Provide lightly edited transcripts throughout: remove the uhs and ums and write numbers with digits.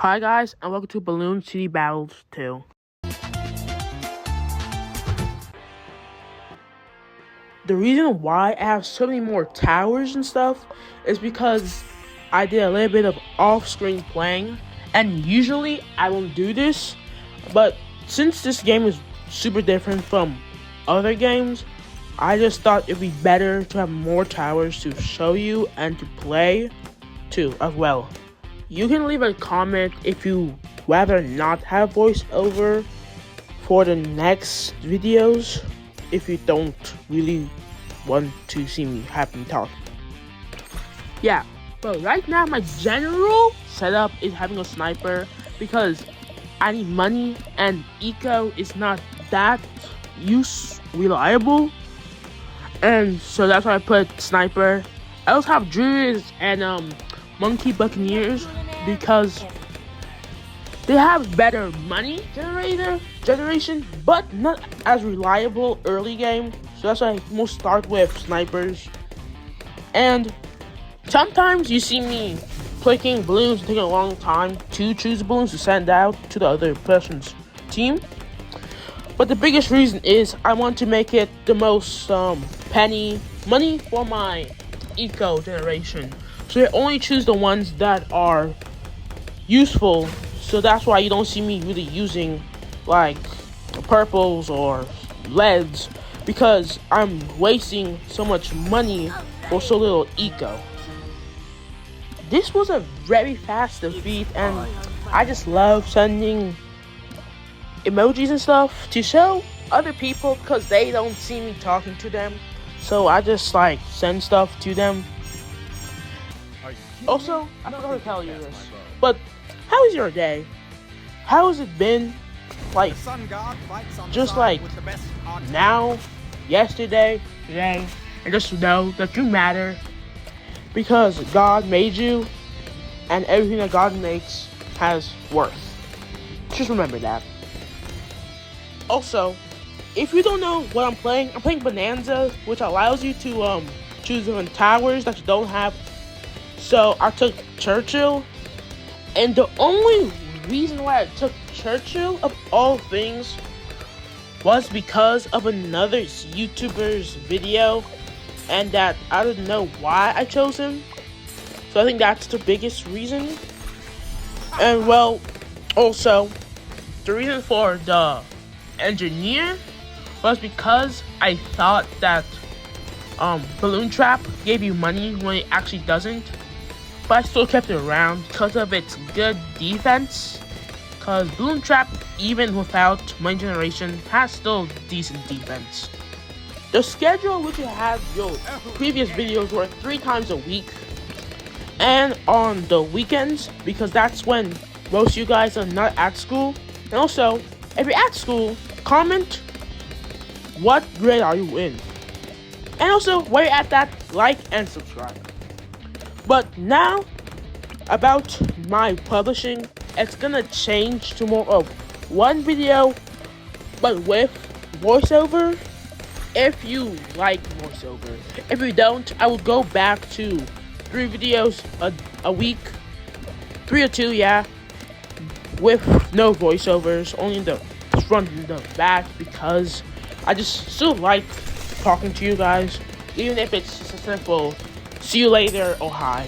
Hi guys, and welcome to Balloon City Battles 2. The reason why I have so many more towers and stuff is because I did a little bit of off-screen playing, and usually I won't do this, but since this game is super different from other games, I just thought it'd be better to have more towers to show you and to play too as well. You can leave a comment if you rather not have voiceover for the next videos if you don't really want to see me happy talking. Yeah, but right now my general setup is having a sniper because I need money and eco is not that reliable, and so that's why I put sniper. I also have druids and monkey buccaneers because they have better money generation, but not as reliable early game. So that's why I most start with snipers. And sometimes you see me clicking balloons and taking a long time to choose balloons to send out to the other person's team. But the biggest reason is I want to make it the most money for my eco generation. So I only choose the ones that are useful. So that's why you don't see me really using like purples or leads, because I'm wasting so much money for so little eco. This was a very fast defeat, and I just love sending emojis and stuff to show other people because they don't see me talking to them. So I just like send stuff to them. Also, I forgot to tell you this, but how is your day? How has it been? Like, just like now, yesterday, today, and just know that you matter because God made you, and everything that God makes has worth. Just remember that. Also, if you don't know what I'm playing Bonanza, which allows you to choose different towers that you don't have. So I took Churchill, and the only reason why I took Churchill of all things was because of another YouTuber's video, and that I didn't know why I chose him. So I think that's the biggest reason. And well, also the reason for the engineer was because I thought that balloon trap gave you money when it actually doesn't. But I still kept it around because of its good defense. Because balloon trap, even without money generation, has still decent defense. The schedule which you have your previous videos were 3 times a week, and on the weekends, because that's when most of you guys are not at school. And also, if you're at school, comment what grade are you in, and also while you're at that, like and subscribe. But now, about my publishing, it's gonna change to more of one video, but with voiceover, if you like voiceover. If you don't, I will go back to 3 videos a week, 3 or 2, yeah, with no voiceovers, only in the front and the back, because I just still like talking to you guys, even if it's just a simple see you later or hi.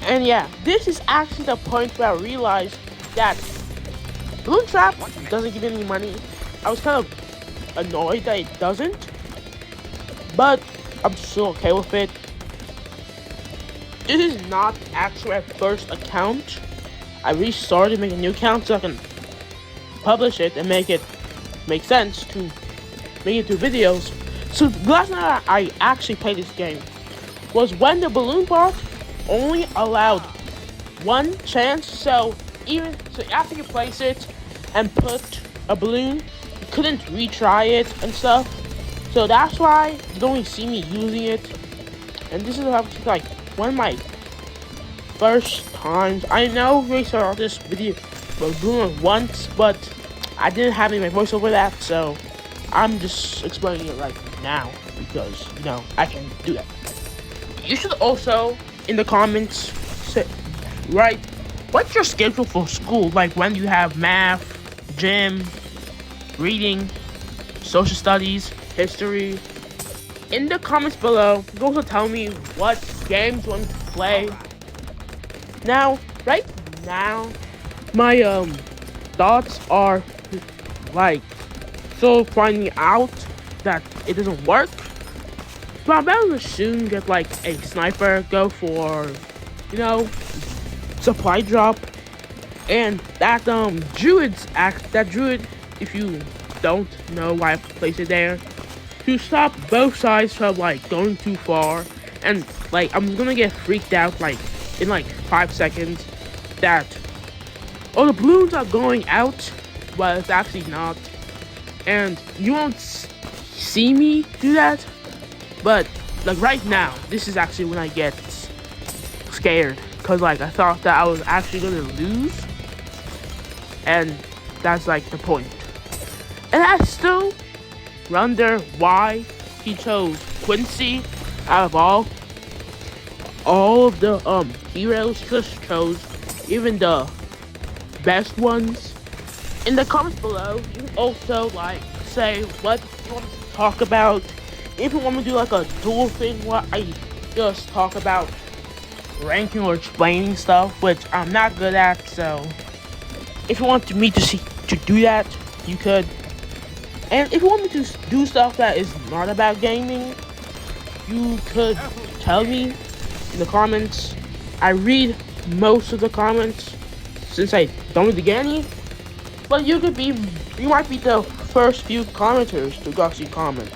And yeah, this is actually the point where I realized that balloon trap doesn't give any money. I was kind of annoyed that it doesn't, but I'm still okay with it. This is not actually my first account. I restarted to make a new account so I can publish it and make it make sense to make it 2 videos. So the last night I actually played this game was when the balloon part only allowed 1 chance. So after you place it and put a balloon, you couldn't retry it and stuff. So that's why you don't really see me using it. And this is like one of my first times. I know we saw this video doing it once, but I didn't have any of my voice over that, so I'm just explaining it right now because I can do that. You should also in the comments write what's your schedule for school? Like when you have math, gym, reading, social studies, history. In the comments below, you can also tell me what games you want to play. Now, right now, my thoughts are like still finding out that it doesn't work. But I'm about to soon get like a sniper, go for, supply drop. And that druid, if you don't know why I placed it there, to stop both sides from like going too far. And like I'm gonna get freaked out like in like 5 seconds that the balloons are going out, but it's actually not. And you won't see me do that, but like right now, this is actually when I get scared, because like I thought that I was actually gonna lose, and that's like the point. And I still wonder why he chose Quincy out of all of the heroes. Just chose even the best ones. In the comments below, you can also like say what you want to talk about. If you want me to do like a duel thing where I just talk about ranking or explaining stuff, which I'm not good at, so if you want me to do that, you could. And if you want me to do stuff that is not about gaming, you could tell me in the comments. I read most of the comments since I don't really get any, but you might be the first few commenters to actually comment.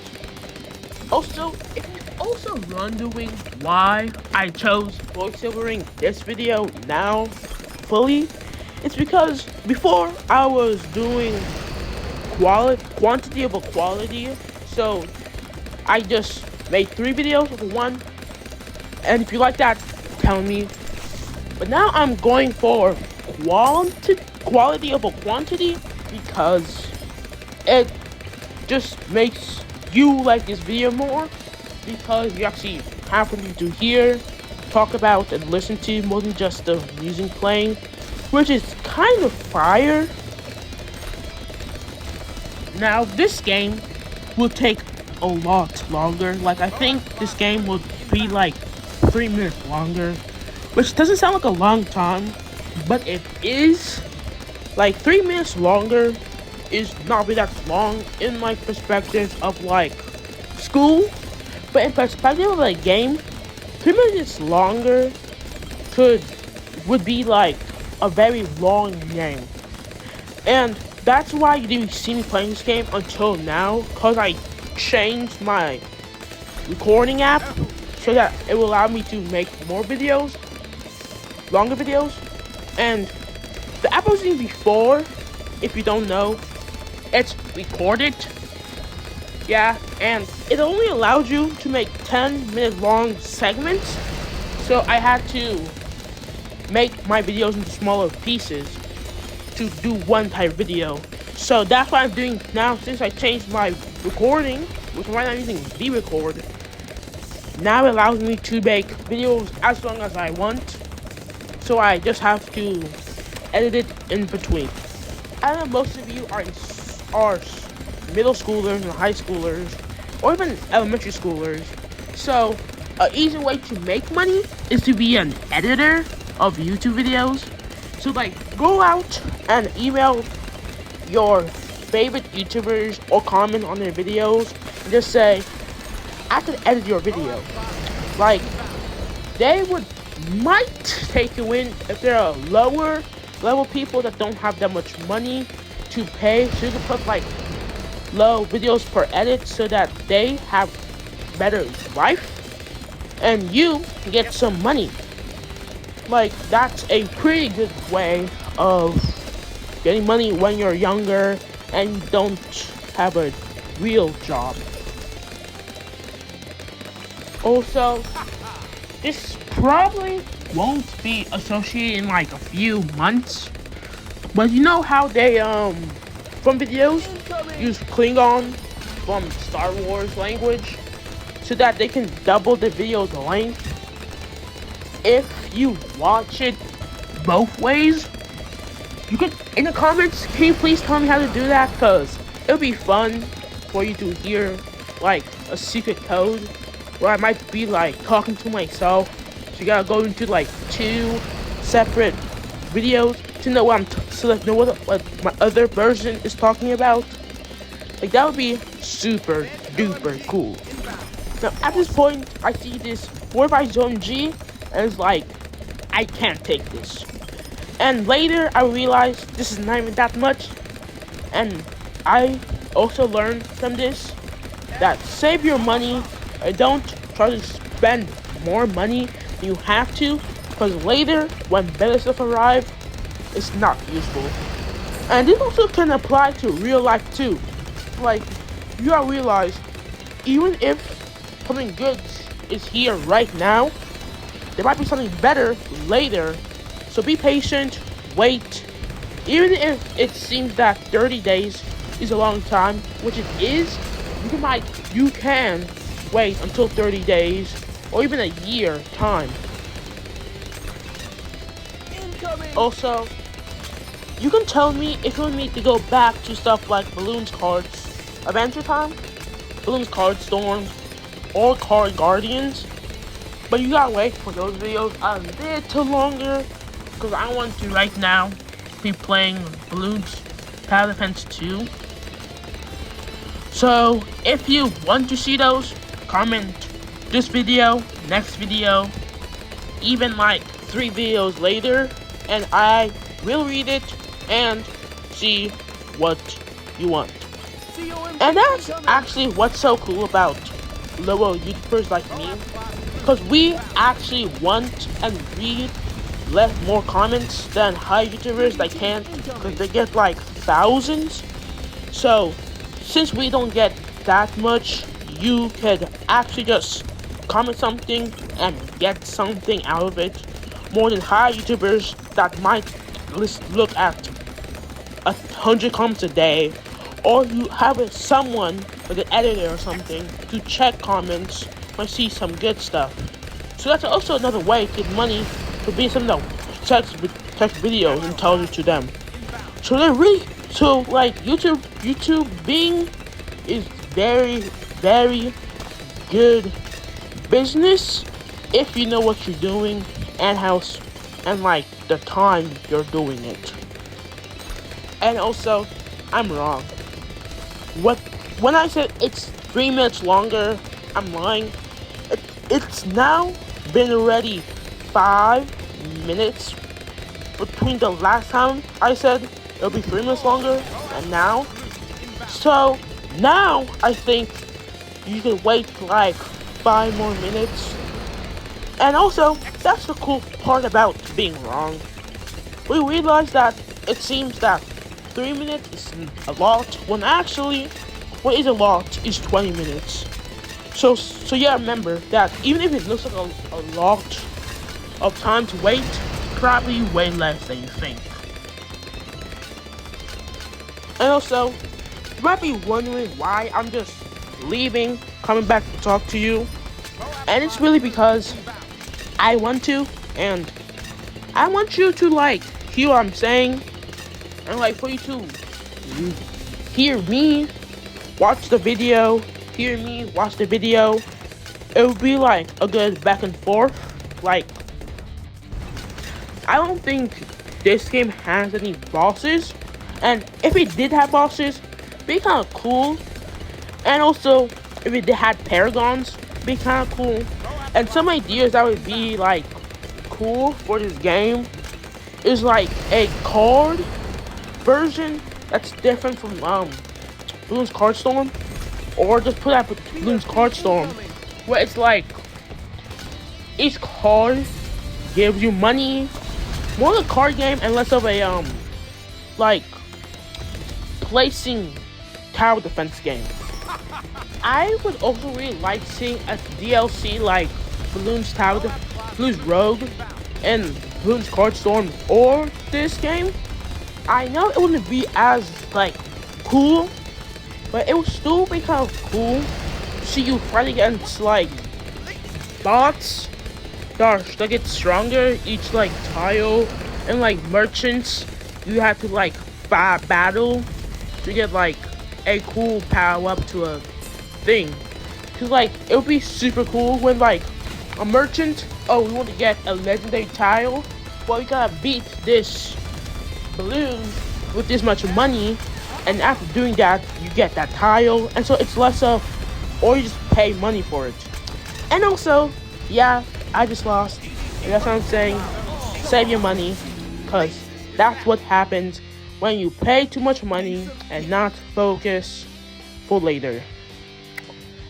Also, if you're also wondering why I chose voiceovering this video now fully, it's because before I was doing quantity over quality, so I just made 3 videos of one, and if you like that, tell me. But now I'm going for quality over quantity, because it just makes you like this video more, because you actually have something to hear, talk about, and listen to more than just the music playing, which is kind of fire. Now this game will take a lot longer. Like I think this game will be like 3 minutes longer, which doesn't sound like a long time, but it is. Like 3 minutes longer is not really that long in my perspective of like school, but in perspective of like game, 3 minutes longer would be like a very long game. And that's why you didn't see me playing this game until now, because I changed my recording app so that it will allow me to make more videos, longer videos. And the app I was using before, if you don't know, it's recorded. Yeah, and it only allowed you to make 10-minute long segments, so I had to make my videos into smaller pieces to do one type video. So that's what I'm doing now. Since I changed my recording, which right now I'm using V-Record, now it allows me to make videos as long as I want, so I just have to edit it in between. I know most of you are middle schoolers and high schoolers, or even elementary schoolers, so an easy way to make money is to be an editor of YouTube videos. So like, go out and email your favorite YouTubers or comment on their videos and just say, I can edit your video. Like, they might take you in if there are lower level people that don't have that much money to pay, so you can put like low videos per edit so that they have better life and you get some money. Like, that's a pretty good way of getting money when you're younger and you don't have a real job. Also, this probably won't be associated in like a few months, but you know how they from videos use Klingon from Star Wars language so that they can double the video's length? If you watch it both ways, you can, in the comments, can you please tell me how to do that? Because it'll be fun for you to hear like a secret code where I might be like talking to myself. So you gotta go into like 2 separate videos to know what know what my other version is talking about. Like that would be super duper cool. Now at this point, I see this 4x zone G, and it's like, I can't take this. And later I realized this is not even that much, and I also learned from this that save your money and don't try to spend more money than you have to, because later when better stuff arrive, it's not useful. And this also can apply to real life too. Like, you gotta realize, even if something good is here right now, there might be something better later. So be patient, wait. Even if it seems that 30 days is a long time, which it is, you can wait until 30 days or even a year time. Also, you can tell me if you want me to go back to stuff like Balloons Cards Adventure Time, Balloons Card Storm, or Card Guardians. But you gotta wait for those videos a little longer, because I want to right now be playing Balloons Tower Defense 2. So if you want to see those, comment this video, next video, even like 3 videos later, and I will read it and see what you want. And that's actually what's so cool about lower YouTubers like me, because we actually want and read more comments than high YouTubers that can't, because they get like thousands. So since we don't get that much, you could actually just comment something and get something out of it, more than high YouTubers that might look at 100 comments a day, or you have someone like an editor or something to check comments when see some good stuff. So that's also another way to get money for being someone that checks videos and tells it to them. So like YouTube being is very, very good business if you know what you're doing and like the time you're doing it. And also, I'm wrong. When I said it's 3 minutes longer, I'm lying. It's now been already 5 minutes between the last time I said it'll be 3 minutes longer and now. So now I think you can wait like 5 more minutes. And also, that's the cool part about being wrong. We realize that it seems that 3 minutes is a lot, when actually what is a lot is 20 minutes. So yeah, remember that even if it looks like a lot of time to wait, probably way less than you think. And also, you might be wondering why I'm just leaving, coming back to talk to you. And it's really because I want to, and I want you to like hear what I'm saying, and like for you to hear me watch the video, hear me watch the video. It would be like a good back and forth. Like, I don't think this game has any bosses, and if it did have bosses, it'd be kind of cool. And also, if it had paragons, it'd be kind of cool. And some ideas that would be like cool for this game is like a card version that's different from Balloons Card Storm, or just put out Balloons Card Storm, where it's like each card gives you money, more of a card game and less of a like placing tower defense game. I would also really like seeing a DLC like Balloons Rogue and Balloons Card Storm or this game. I know it wouldn't be as like cool, but it would still be kind of cool to see you fight against like bots that get stronger each like tile and like merchants, you have to like battle to get like a cool power up to a thing. Cause like it would be super cool when like a merchant, oh, we want to get a legendary tile, well, we gotta beat this balloon with this much money, and after doing that you get that tile, and so it's less of, or you just pay money for it. And also, yeah, I just lost, and that's what I'm saying, save your money, because that's what happens when you pay too much money and not focus for later.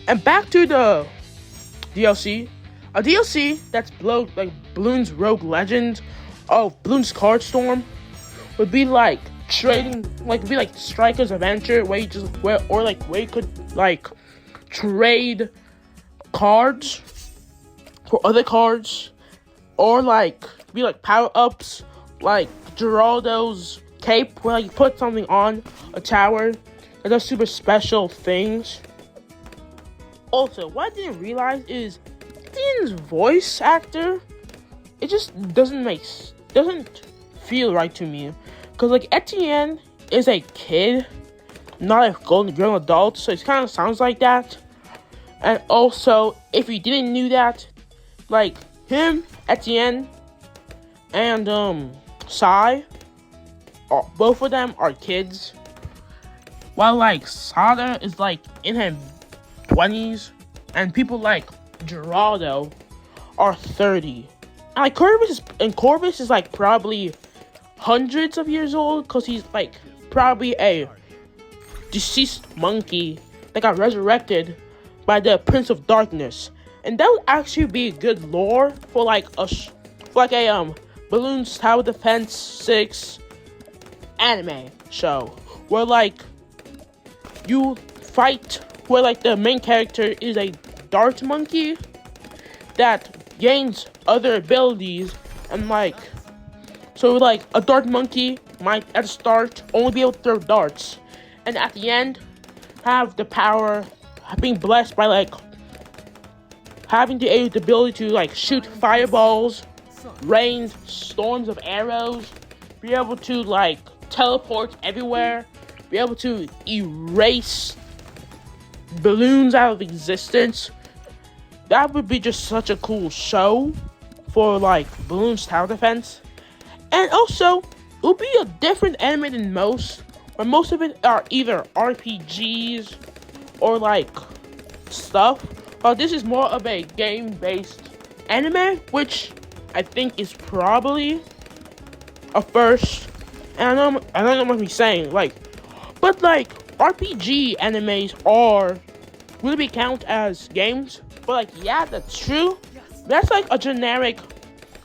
And back to the DLC. A DLC that's like Bloons Rogue Legend of Bloons Card Storm would be like trading, like it'd be like Striker's Adventure, where you just where you could like trade cards for other cards, or like be like power ups, like Geraldo's cape, where like you put something on a tower that does super special things. Also, what I didn't realize is Etienne's voice actor, it just doesn't feel right to me, because like Etienne is a kid, not a grown adult, so it kind of sounds like that. And also, if you didn't knew that, like him, Etienne, and Sai, both of them are kids, while like Sada is like in her 20s, and people like Geraldo are 30. And like Corvus is like probably hundreds of years old, because he's like probably a deceased monkey that got resurrected by the Prince of Darkness. And that would actually be good lore for like a Bloons Tower Defense 6 anime show, where like you fight, where like the main character is a dart monkey that gains other abilities, and like, so like a dart monkey might at the start only be able to throw darts, and at the end have the power, being blessed by like having the ability to like shoot fireballs, rain storms of arrows, be able to like teleport everywhere, be able to erase balloons out of existence. That would be just such a cool show for like Bloons Tower Defense. And also, it would be a different anime than most, where most of it are either RPGs or like stuff, but this is more of a game-based anime, which I think is probably a first. And I don't know what I'm saying, like, but like RPG animes are really be count as games, but like, yeah, that's true. That's like a generic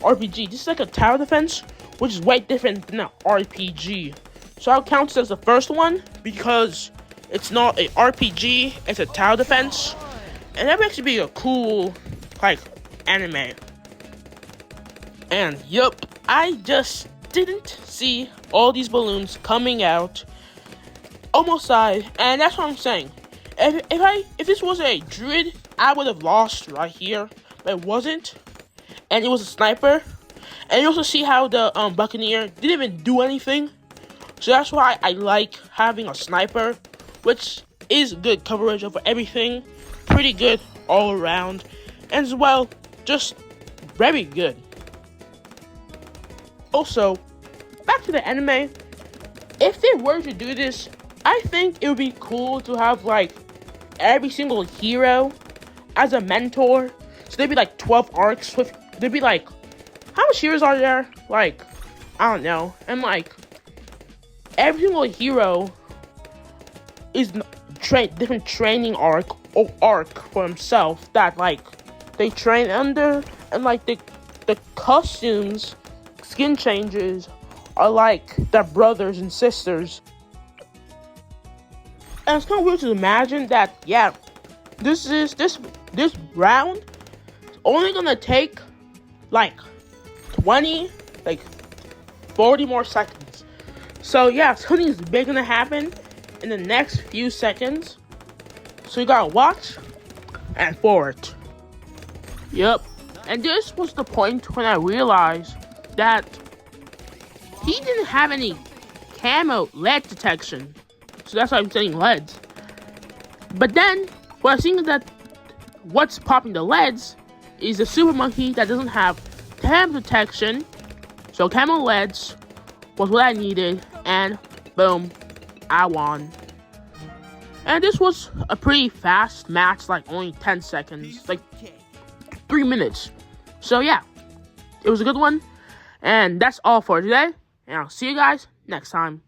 RPG. This is like a tower defense, which is way different than an RPG. So I'll count this as the first one, because it's not a RPG, it's a tower defense. And that would actually be a cool, like, anime. And yup, I just didn't see all these balloons coming out. Almost died, and that's what I'm saying. If this was a druid, I would have lost right here, but it wasn't. And it was a sniper. And you also see how the buccaneer didn't even do anything. So that's why I like having a sniper, which is good coverage over everything. Pretty good all around. And as well, just very good. Also, back to the anime. If they were to do this, I think it would be cool to have like every single hero as a mentor. So there'd be like 12 arcs with, there'd be like, how much heroes are there? Like, I don't know. And like, every single hero is different training arc for himself that like they train under, and like the costumes, skin changes are like their brothers and sisters. And it's kind of weird to imagine that, yeah, this round is only gonna take like 20, like 40 more seconds. So yeah, something is big gonna happen in the next few seconds. So you gotta watch and for it. Yep. And this was the point when I realized that he didn't have any camo lead detection. So that's why I'm saying leads. But then, what I've seen is that what's popping the leads is the super monkey that doesn't have camo detection. So camo leads was what I needed, and boom, I won. And this was a pretty fast match, like only 10 seconds, like 3 minutes. So yeah, it was a good one. And that's all for today. And I'll see you guys next time.